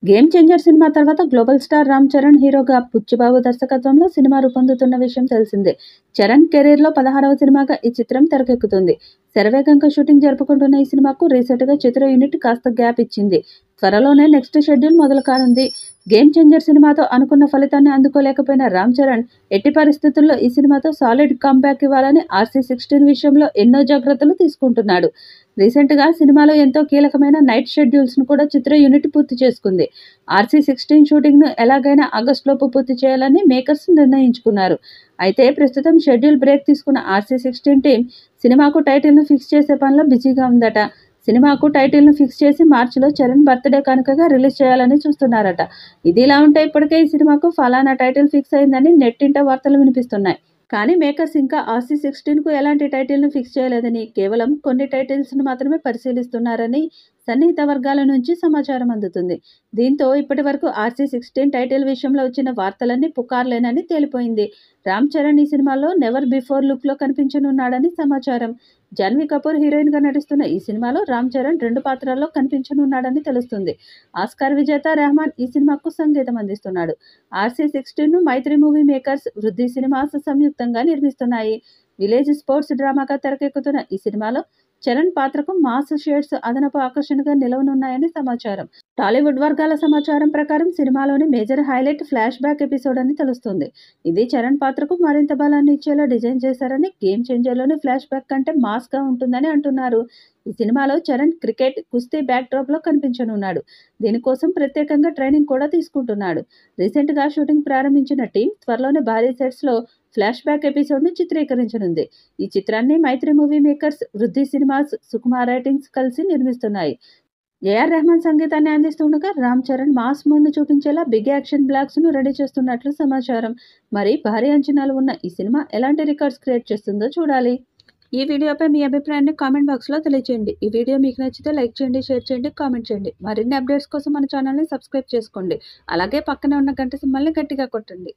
Game changer cinema తర్వాత global star Ram Charan హీరోగా బుచ్చిబాబు దర్శకత్వంలో సినిమా రూపొందుతున్న విషయం తెలిసిందే. చరణ్ కెరీర్లో 16వ సినిమాగా ఈ చిత్రం తెరకెక్కుతుంది. శరవేగంగా షూటింగ్ జరుపుకుంటున్న ఈ సినిమాకు రీసెంట్గా చిత్ర యూనిట్ కాస్త గ్యాప్ ఇచ్చింది. త్వరలోనే నెక్స్ట్ షెడ్యూల్ మొదలు కానుంది. గేమ్ చేంజర్ సినిమాతో అనుకున్న ఫలితాన్ని అందుకోలేకపోయిన రామ్ చరణ్ ఎట్టి పరిస్థితుల్లో ఈ సినిమాతో సాలిడ్ కంబ్యాక్ ఇవ్వాలని RC16 విషయంలో ఎన్నో జాగ్రత్తలు తీసుకుంటున్నాడు. రీసెంట్గా సినిమాలో ఎంతో కీలకమైన నైట్ షెడ్యూల్స్ను కూడా చిత్ర యూనిట్ పూర్తి చేసుకుంది. RC16 షూటింగ్ను ఎలాగైనా ఆగస్టులోపు పూర్తి చేయాలని మేకర్స్ నిర్ణయించుకున్నారు. అయితే ప్రస్తుతం షెడ్యూల్ బ్రేక్ తీసుకున్న RC16 టీం సినిమాకు టైటిల్ను ఫిక్స్ చేసే పనిలో బిజీగా ఉందట. సినిమాకు టైటిల్ను ఫిక్స్ చేసి మార్చిలో చరణ్ బర్త్డే కానుకగా రిలీజ్ చేయాలని చూస్తున్నారట. ఇదిలా ఉంటే ఇప్పటికే ఈ సినిమాకు ఫలానా టైటిల్ ఫిక్స్ అయిందని నెట్టింట వార్తలు వినిపిస్తున్నాయి. కానీ మేకర్స్ ఇంకా RC16కు ఎలాంటి టైటిల్ను ఫిక్స్ చేయలేదని, కేవలం కొన్ని టైటిల్స్ను మాత్రమే పరిశీలిస్తున్నారని సన్నిహిత వర్గాల నుంచి సమాచారం అందుతుంది. దీంతో ఇప్పటి వరకు RC16 టైటిల్ విషయంలో వచ్చిన వార్తలన్నీ పుకార్లేనని తేలిపోయింది. రామ్ చరణ్ ఈ సినిమాలో నెవర్ బిఫోర్ లుక్లో కనిపించనున్నాడని సమాచారం. జాన్వీ కపూర్ హీరోయిన్గా నటిస్తున్న ఈ సినిమాలో రామ్ చరణ్ 2 పాత్రల్లో కనిపించనున్నాడని తెలుస్తుంది. ఆస్కార్ విజేత రెహమాన్ ఈ సినిమాకు సంగీతం అందిస్తున్నాడు. RC16ను మైత్రి మూవీ మేకర్స్, వృద్ధి సినిమాస్ సంయుక్తంగా నిర్మిస్తున్నాయి. విలేజ్ స్పోర్ట్స్ డ్రామాగా తెరకెక్కుతున్న ఈ సినిమాలో చరణ్ పాత్రకు మాస్ షేడ్స్ అదనపు ఆకర్షణగా నిలవనున్నాయని సమాచారం. టాలీవుడ్ వర్గాల సమాచారం ప్రకారం సినిమాలోని major highlight flash back episode అని తెలుస్తుంది. ఇది చరణ్ పాత్రకు మరింత బలాన్ని ఇచ్చేలా డిజైన్ చేశారని, గేమ్ చేంజర్లోని ఫ్లాష్ బ్యాక్ కంటే మాస్గా ఉంటుందని అంటున్నారు. ఈ సినిమాలో చరణ్ క్రికెట్, కుస్తీ బ్యాక్డ్రాప్లో కనిపించనున్నాడు. దీనికోసం ప్రత్యేకంగా ట్రైనింగ్ కూడా తీసుకుంటున్నాడు. రీసెంట్గా షూటింగ్ ప్రారంభించిన టీం త్వరలోనే భారీ సెట్స్లో ఫ్లాష్ బ్యాక్ ఎపిసోడ్ను చిత్రీకరించనుంది. ఈ చిత్రాన్ని Mythri Movie Makers, Vriddhi Cinemas, Sukumar Writings కలిసి నిర్మిస్తున్నాయి. ఏఆర్ రెహమాన్ సంగీతాన్ని అందిస్తుండగా రామ్ చరణ్ మాస్ మూడ్ను చూపించేలా బిగ్ యాక్షన్ బ్లాక్స్ను రెడీ చేస్తున్నట్లు సమాచారం. మరి భారీ అంచనాలు ఉన్న ఈ సినిమా ఎలాంటి రికార్డ్స్ క్రియేట్ చేస్తుందో చూడాలి. ఈ వీడియోపై మీ అభిప్రాయాన్ని కామెంట్ బాక్స్లో తెలియజేయండి. ఈ వీడియో మీకు నచ్చితే లైక్ చేయండి, షేర్ చేయండి, కామెంట్ చేయండి. మరిన్ని అప్డేట్స్ కోసం మన ఛానల్ని సబ్స్క్రైబ్ చేసుకోండి. అలాగే పక్కనే ఉన్న గంట సింబల్ని గట్టిగా కొట్టండి.